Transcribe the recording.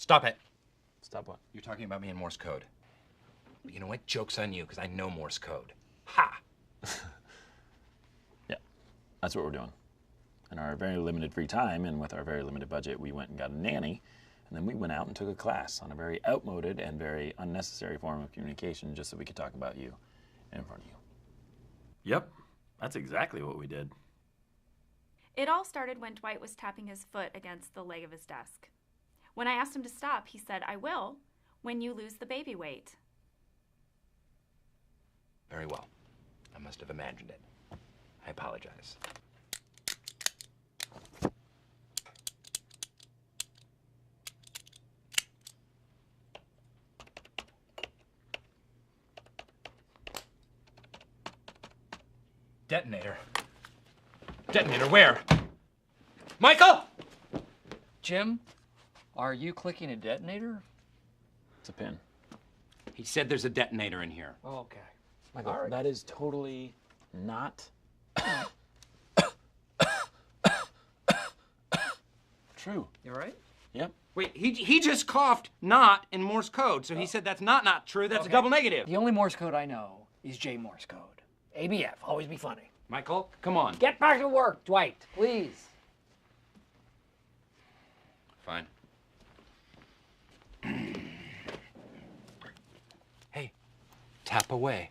Stop it. Stop what? You're talking about me in Morse code. But you know what? Joke's on you, because I know Morse code. Ha! Yeah, that's what we're doing. In our very limited free time and with our very limited budget, we went and got a nanny, and then we went out and took a class on a very outmoded and very unnecessary form of communication just so we could talk about you in front of you. Yep, that's exactly what we did. It all started when Dwight was tapping his foot against the leg of his desk. When I asked him to stop, he said, "I will, when you lose the baby weight." Very well. I must have imagined it. I apologize. Detonator. Detonator where? Michael! Jim, are you clicking a detonator? It's a pin. He said there's a detonator in here. Okay. Michael, All right. that is totally not true. You all right? Yep. Wait, he just coughed not in Morse code, so he said that's not true, that's a double negative. The only Morse code I know is J Morse code. ABF, always be funny. Michael, come on. Get back to work, Dwight, please. Fine. Hey, tap away.